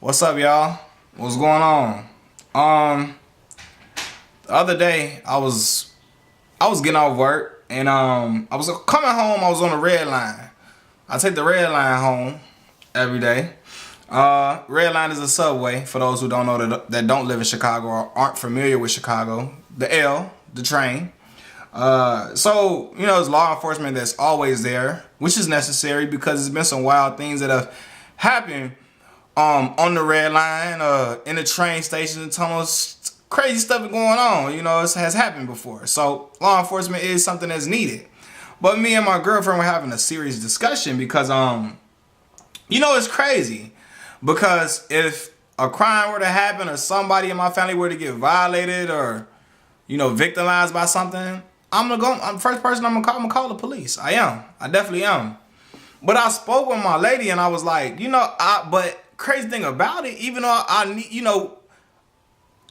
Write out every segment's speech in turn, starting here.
What's up, y'all? What's going on? Um, the other day I was getting off work and I was coming home. I was on the red line. I take the red line home every day. Red line is a subway for those who don't know that don't live in Chicago or aren't familiar with Chicago. The L, the train. So it's law enforcement that's always there, which is necessary because there's been some wild things that have happened on the red line, in the train station, and tunnels. Crazy stuff going on. It has happened before. So law enforcement is something that's needed. But me and my girlfriend were having a serious discussion because it's crazy. Because if a crime were to happen or somebody in my family were to get violated or victimized by something, I'm the first person I'm gonna call the police. I definitely am. But I spoke with my lady and I was like, but crazy thing about it, even though I need,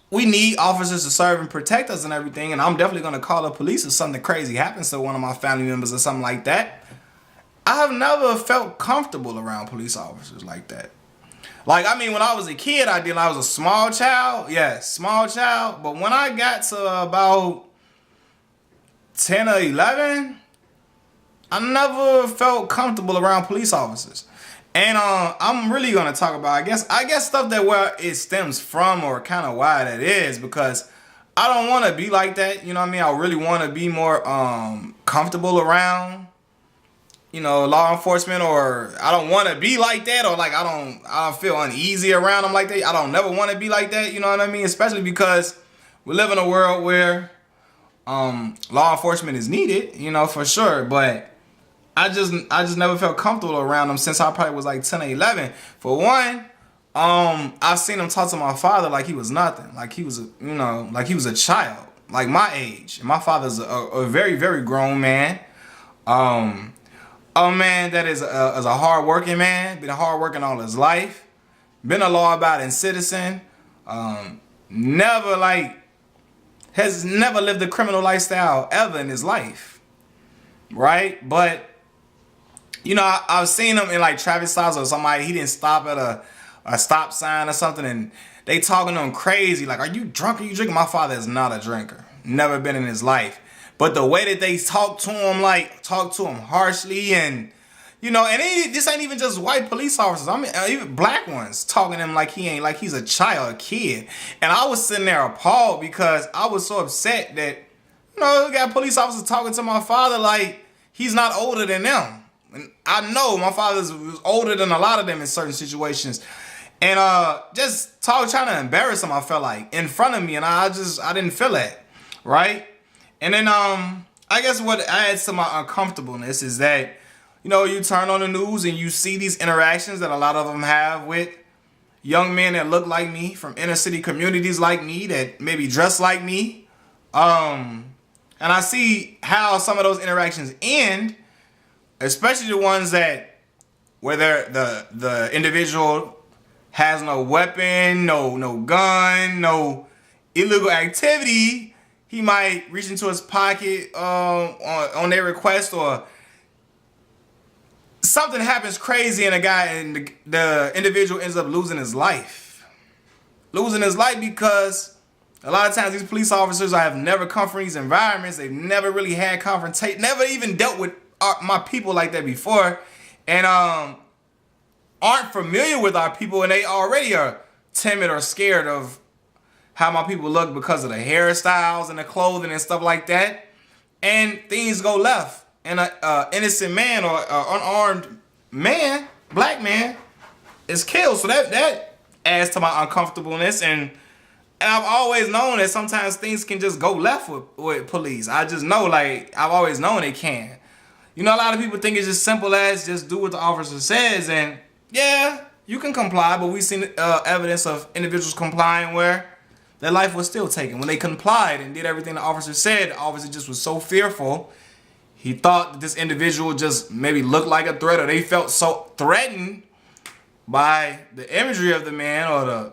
we need officers to serve and protect us and everything, and I'm definitely gonna call the police if something crazy happens to one of my family members or something like that. I have never felt comfortable around police officers like that. Like, when I was a kid, I was a small child. Yes, small child. But when I got to about 10 or 11, I never felt comfortable around police officers. And I'm really gonna talk about I guess stuff that where it stems from or kind of why that is, because I don't want to be like that. I really want to be more comfortable around law enforcement, or I don't want to be like that, or like I don't feel uneasy around them like that. I don't never want to be like that. You know what I mean? Especially because we live in a world where law enforcement is needed, for sure. But I just never felt comfortable around them since I probably was like 10 or 11. For one, I've seen him talk to my father like he was nothing, like he was like he was a child, like my age. And my father's a very, very grown man. A man that is a hard-working man, been hard-working all his life, been a law-abiding citizen, has never lived a criminal lifestyle ever in his life, right? But I've seen him in like traffic stops or somebody, he didn't stop at a stop sign or something, and they talking to him crazy, like, are you drunk? Are you drinking? My father is not a drinker, never been in his life. But the way that they talk to him harshly, and this ain't even just white police officers. Even black ones talking to him like he's a child, a kid. And I was sitting there appalled because I was so upset that, we got police officers talking to my father like he's not older than them. And I know my father was older than a lot of them in certain situations. And just trying to embarrass him, I felt like, in front of me. And I didn't feel that, right? And then I guess what adds to my uncomfortableness is that, you turn on the news and you see these interactions that a lot of them have with young men that look like me, from inner city communities like me, that maybe dress like me. And I see how some of those interactions end, especially the ones where the individual has no weapon, no gun, no illegal activity. He might reach into his pocket on their request, or something happens crazy and the individual ends up losing his life. Losing his life because a lot of times these police officers have never come from these environments. They've never really had confrontation, never even dealt with my people like that before, and aren't familiar with our people, and they already are timid or scared of how my people look because of the hairstyles and the clothing and stuff like that. And things go left, and an innocent man or unarmed man, black man, is killed. So that adds to my uncomfortableness. And I've always known that sometimes things can just go left with police. I just know, like, I've always known it can. A lot of people think it's just simple as just do what the officer says. And yeah, you can comply, but we've seen evidence of individuals complying where their life was still taken. When they complied and did everything the officer said, the officer just was so fearful. He thought that this individual just maybe looked like a threat, or they felt so threatened by the imagery of the man or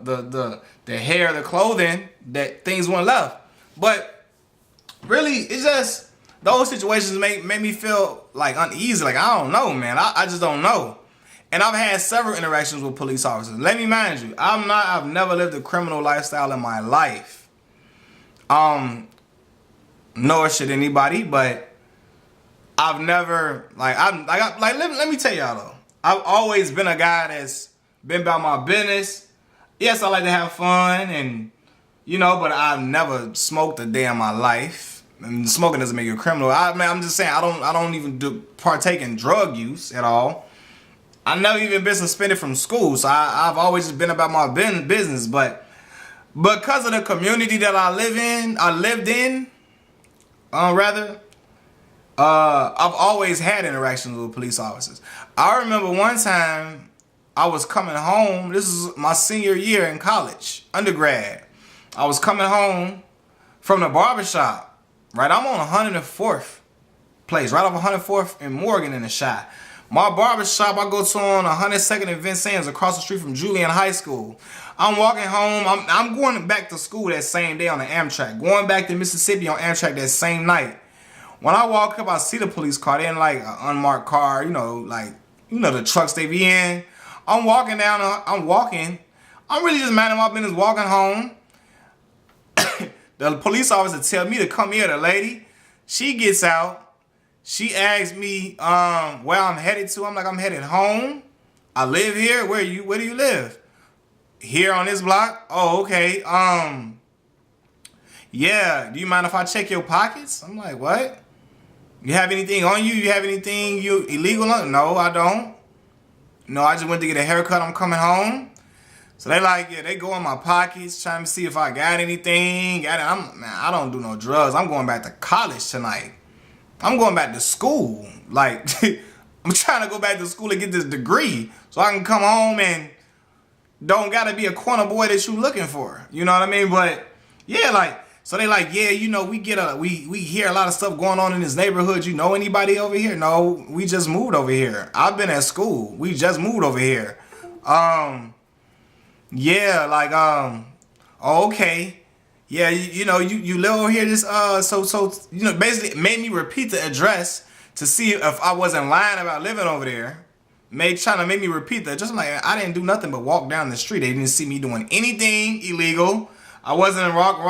the hair, the clothing, that things went left. But really, it's just those situations make me feel like uneasy. Like, I don't know, man. I just don't know. And I've had several interactions with police officers. Let me mind you, I've never lived a criminal lifestyle in my life. Nor should anybody, but I've never, let me tell y'all though. I've always been a guy that's been about my business. Yes, I like to have fun and, but I've never smoked a day in my life. And smoking doesn't make you a criminal. I'm just saying, I don't even partake in drug use at all. I've never even been suspended from school, so I've always just been about my business. But because of the community that I lived in, I've always had interactions with police officers. I remember one time I was coming home. This is my senior year in college, undergrad. I was coming home from the barbershop. Right, I'm on 104th place, right off 104th and Morgan in the Chi. My barbershop I go to on 102nd and Vincennes across the street from Julian High School. I'm walking home. I'm going back to school that same day on the Amtrak. Going back to Mississippi on Amtrak that same night. When I walk up, I see the police car. They're in like an unmarked car, the trucks they be in. I'm walking. I'm really just minding my business walking home. The police officer tell me to come here. The lady, she gets out. She asks me where I'm headed to. I'm like, I'm headed home. I live here. Where do you live? Here on this block. Oh, okay. Yeah. Do you mind if I check your pockets? I'm like, what? You have anything on you? You have anything you illegal on? No, I don't. No, I just went to get a haircut. I'm coming home. So they go in my pockets trying to see if I got anything. I don't do no drugs. I'm going back to college tonight. I'm going back to school. Like, I'm trying to go back to school and get this degree so I can come home and don't gotta be a corner boy that you looking for. You know what I mean? But yeah, so we hear a lot of stuff going on in this neighborhood. You know anybody over here? No, we just moved over here. I've been at school. We just moved over here. Okay. Yeah, you live over here. Basically made me repeat the address to see if I wasn't lying about living over there. Trying to make me repeat that. Just like I didn't do nothing but walk down the street. They didn't see me doing anything illegal. I wasn't running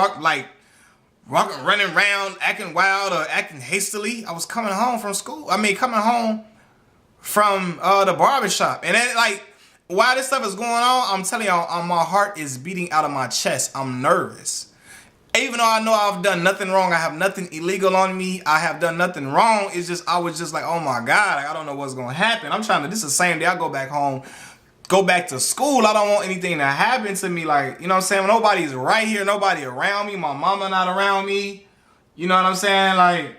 around acting wild or acting hastily. I was coming home from school. Coming home from the barbershop, and then while this stuff is going on, I'm telling y'all, my heart is beating out of my chest. I'm nervous. Even though I know I've done nothing wrong, I have nothing illegal on me, I have done nothing wrong, I was just like, oh my God, I don't know what's going to happen. This is the same day I go back home, go back to school. I don't want anything to happen to me. You know what I'm saying? Nobody's right here, nobody around me, my mama not around me. You know what I'm saying?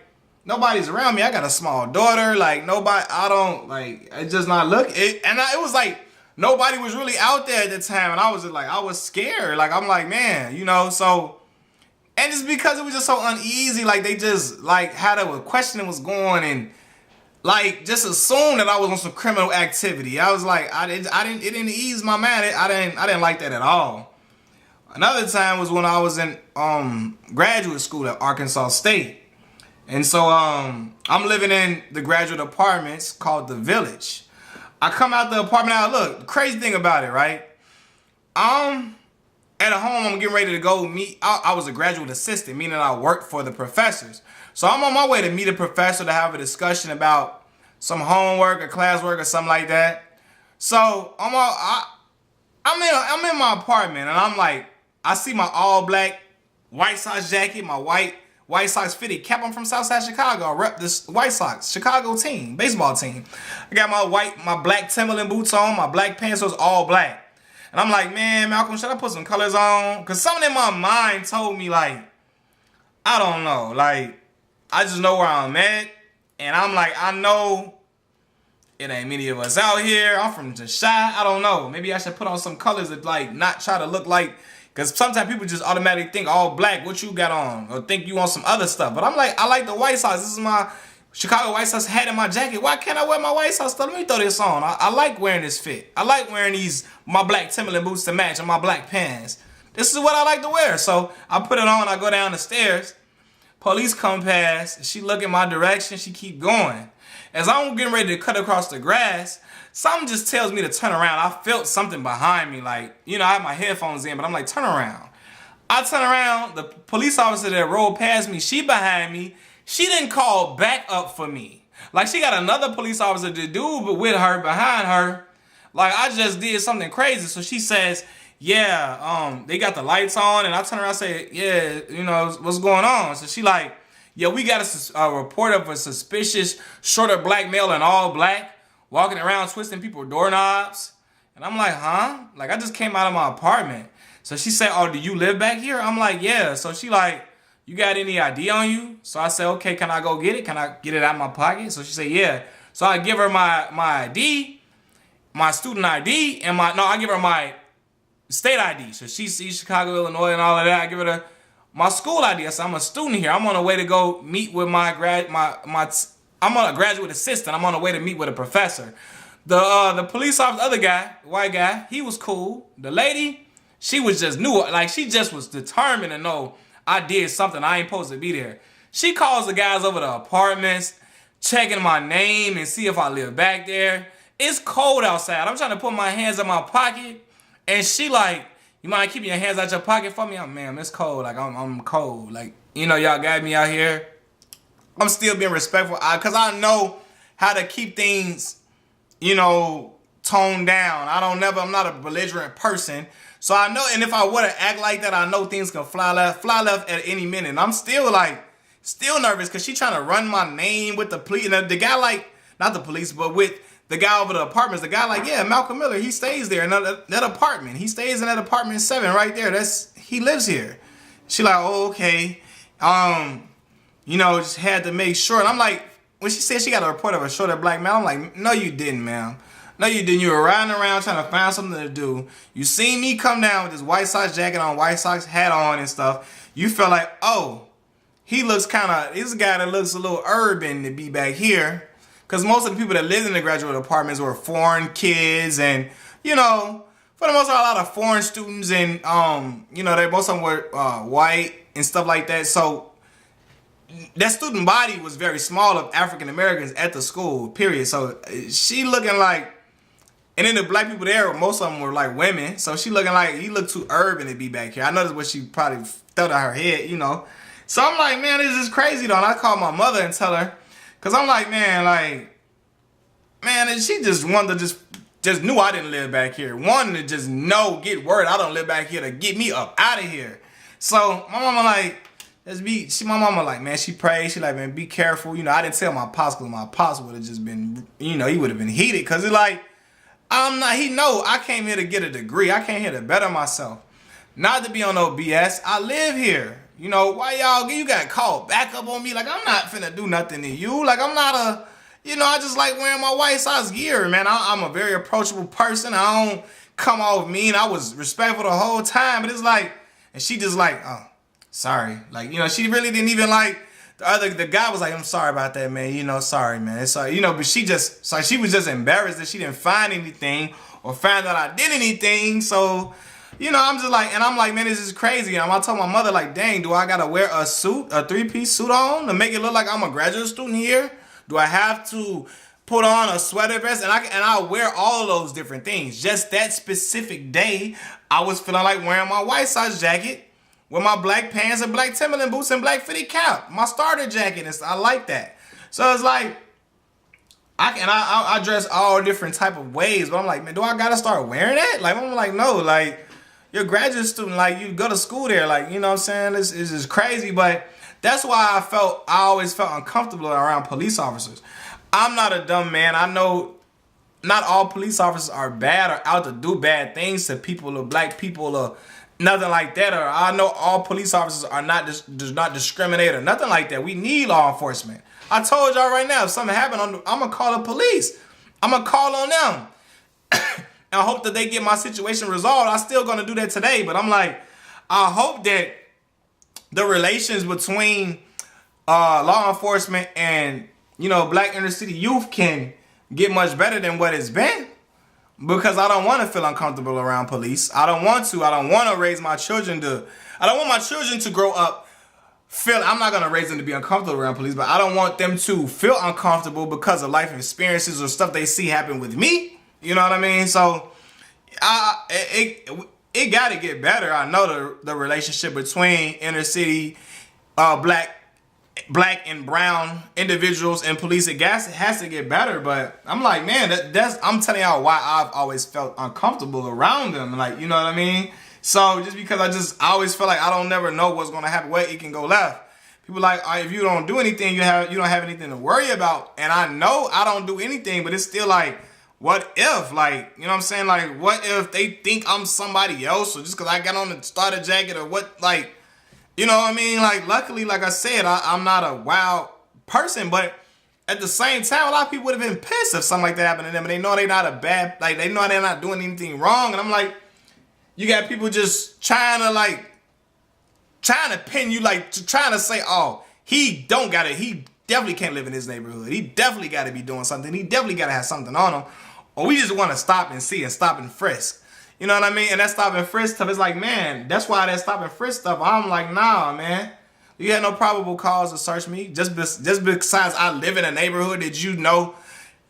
Nobody's around me. I got a small daughter. It's just not it was like, nobody was really out there at the time, and I was scared. I'm like, man, and it's because it was just so uneasy. They just had a question was going and just assumed that I was on some criminal activity. I was like, it didn't ease my mind. I didn't like that at all. Another time was when I was in graduate school at Arkansas State, and so I'm living in the graduate apartments called The Village. I come out the apartment. Now, look, the crazy thing about it, right? At home, I'm getting ready to go meet. I was a graduate assistant, meaning I worked for the professors. So I'm on my way to meet a professor to have a discussion about some homework or classwork or something like that. So I'm in my apartment, and I see my all black White Sox jacket, my White Sox fitted cap. I'm from Southside Chicago. I rep this White Sox Chicago team, baseball team. I got my black Timberland boots on, my black pants, so it's all black. And I'm like, man, Malcolm, should I put some colors on? Because something in my mind told me, I don't know. I just know where I'm at. And I'm like, I know it ain't many of us out here. I'm from the Chi. I don't know. Maybe I should put on some colors that, not try to look like... Because sometimes people just automatically think all black, what you got on? Or think you want some other stuff. But I'm like, I like the White Sox. This is my Chicago White Sox hat in my jacket. Why can't I wear my White Sox stuff? Let me throw this on. I like wearing this fit. I like wearing my black Timberland boots to match and my black pants. This is what I like to wear. So I put it on. I go down the stairs. Police come past. She look in my direction. She keep going. As I'm getting ready to cut across the grass, something just tells me to turn around. I felt something behind me, like, you know, I had my headphones in, but I'm like, turn around. I turn around, the police officer that rolled past me, she behind me, she didn't call back up for me. Like, she got another police officer to do, but with her, behind her, like, I just did something crazy. So she says, yeah, they got the lights on, and I turn around and say, yeah, you know, what's going on? So she like, yeah, we got a report of a suspicious shorter black male in all black walking around twisting people's doorknobs. And I'm like, huh? Like, I just came out of my apartment. So she said, oh, do you live back here? I'm like, yeah. So she like, you got any ID on you? So I said, okay, can I go get it? Can I get it out of my pocket? So she said, yeah. So I give her my ID, my student ID, and I give her my state ID. So she sees Chicago, Illinois, and all of that. I give her my school ID. I said, I'm a student here. I'm on the way to go meet with I'm a graduate assistant. I'm on the way to meet with a professor. The police officer, other guy, white guy, he was cool. The lady, she was just new. Like, she just was determined to know I did something. I ain't supposed to be there. She calls the guys over the apartments, checking my name and see if I live back there. It's cold outside. I'm trying to put my hands in my pocket. And she like, you mind keeping your hands out your pocket for me? I'm, ma'am, it's cold. Like, I'm cold. Like, you know, y'all got me out here. I'm still being respectful because I know how to keep things, you know, toned down. I'm not a belligerent person. So I know, and if I were to act like that, I know things can fly left at any minute. And I'm still nervous because she trying to run my name with the police. And the guy like, not the police, but with the guy over the apartments, the guy like, yeah, Malcolm Miller, he stays there in that apartment. He stays in that apartment 7 right there. He lives here. She like, oh, okay. You know, just had to make sure. And I'm like, when she said she got a report of a shorter black man, I'm like, no, you didn't, ma'am. No, you didn't. You were riding around trying to find something to do. You seen me come down with this White Sox jacket on, White Sox hat on and stuff. You felt like, oh, this guy that looks a little urban to be back here. Because most of the people that lived in the graduate apartments were foreign kids and, you know, for the most part, a lot of foreign students and, you know, most of them were white and stuff like that. So that student body was very small of African Americans at the school, period. So she looking like, and then the black people there, most of them were like women. So she looking like, he looked too urban to be back here. I know that's what she probably felt in her head, you know. So I'm like, man, this is crazy though. And I called my mother and tell her, because I'm like, man, and she just wanted to just knew I didn't live back here. Wanted to just get word I don't live back here to get me up out of here. So my mama like, my mama like, man, she prayed. She like, man, be careful. You know, I didn't tell my pops because my pops would have just been, you know, he would have been heated. Because it's like, I came here to get a degree. I came here to better myself. Not to be on no BS. I live here. You know, why you got called back up on me? Like, I'm not finna do nothing to you. Like, I'm not I just like wearing my White Sox gear, man. I'm a very approachable person. I don't come off mean. I was respectful the whole time. But it's like, and she just like, oh, sorry. Like, you know, she really didn't even like, the guy was like, I'm sorry about that, man. You know, sorry, man. It's sorry. You know, but she was just embarrassed that she didn't find anything or find out I did anything. So, you know, I'm just like, and I'm like, man, this is crazy. And I told my mother, like, dang, do I got to wear a suit, a 3-piece suit on to make it look like I'm a graduate student here? Do I have to put on a sweater vest? And I'll wear all of those different things. Just that specific day, I was feeling like wearing my White Sox jacket with my black pants and black Timberland boots and black fitted cap. My starter jacket. I like that. So it's like, I dress all different type of ways. But I'm like, man, do I got to start wearing that? Like, I'm like, no, like, you're a graduate student. Like, you go to school there. Like, you know what I'm saying? This is just crazy. But that's why I always felt uncomfortable around police officers. I'm not a dumb man. I know not all police officers are bad or out to do bad things to people or black people or nothing like that. Or I know all police officers are does not discriminate or nothing like that. We need law enforcement. I told y'all right now, if something happened, I'm going to call the police. I'm going to call on them. I hope that they get my situation resolved. I'm still going to do that today. But I'm like, I hope that the relations between law enforcement and, you know, black inner city youth can get much better than what it's been. Because I don't want to feel uncomfortable around police. I don't want to raise my children I don't want my children to grow up I'm not going to raise them to be uncomfortable around police, but I don't want them to feel uncomfortable because of life experiences or stuff they see happen with me. You know what I mean? So it got to get better. I know the relationship between inner city black and brown individuals and police and gas has to get better. But I'm like, man, that's I'm telling y'all why I've always felt uncomfortable around them. Like, you know what I mean? So just because I always feel like I don't never know what's gonna happen, where it can go left. People like, if you don't do anything, you don't have anything to worry about. And I know I don't do anything, but it's still like, what if? Like, you know what I'm saying? Like, what if they think I'm somebody else, or just because I got on the starter jacket, or what? Like, you know what I mean? Like, luckily, like I said, I'm not a wild person, but at the same time, a lot of people would have been pissed if something like that happened to them, and they know they're not a bad, like, they know they're not doing anything wrong. And I'm like, you got people just trying to pin you, like, trying to say, oh, he definitely can't live in his neighborhood. He definitely got to be doing something. He definitely got to have something on him. Or we just want to stop and see and stop and frisk. You know what I mean? And that stop and frisk stuff is like, man, that's why that stop and frisk stuff, I'm like, nah, man. You had no probable cause to search me. Just besides I live in a neighborhood that you know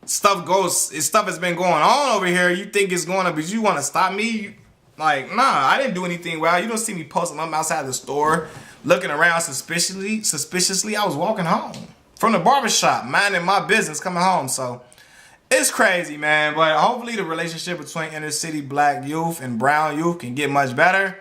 stuff has been going on over here. You think it's going to, but you want to stop me? Like, nah, I didn't do anything wild. You don't see me posting up outside the store, looking around suspiciously. I was walking home from the barbershop, minding my business, coming home. So it's crazy, man. But hopefully the relationship between inner city black youth and brown youth can get much better.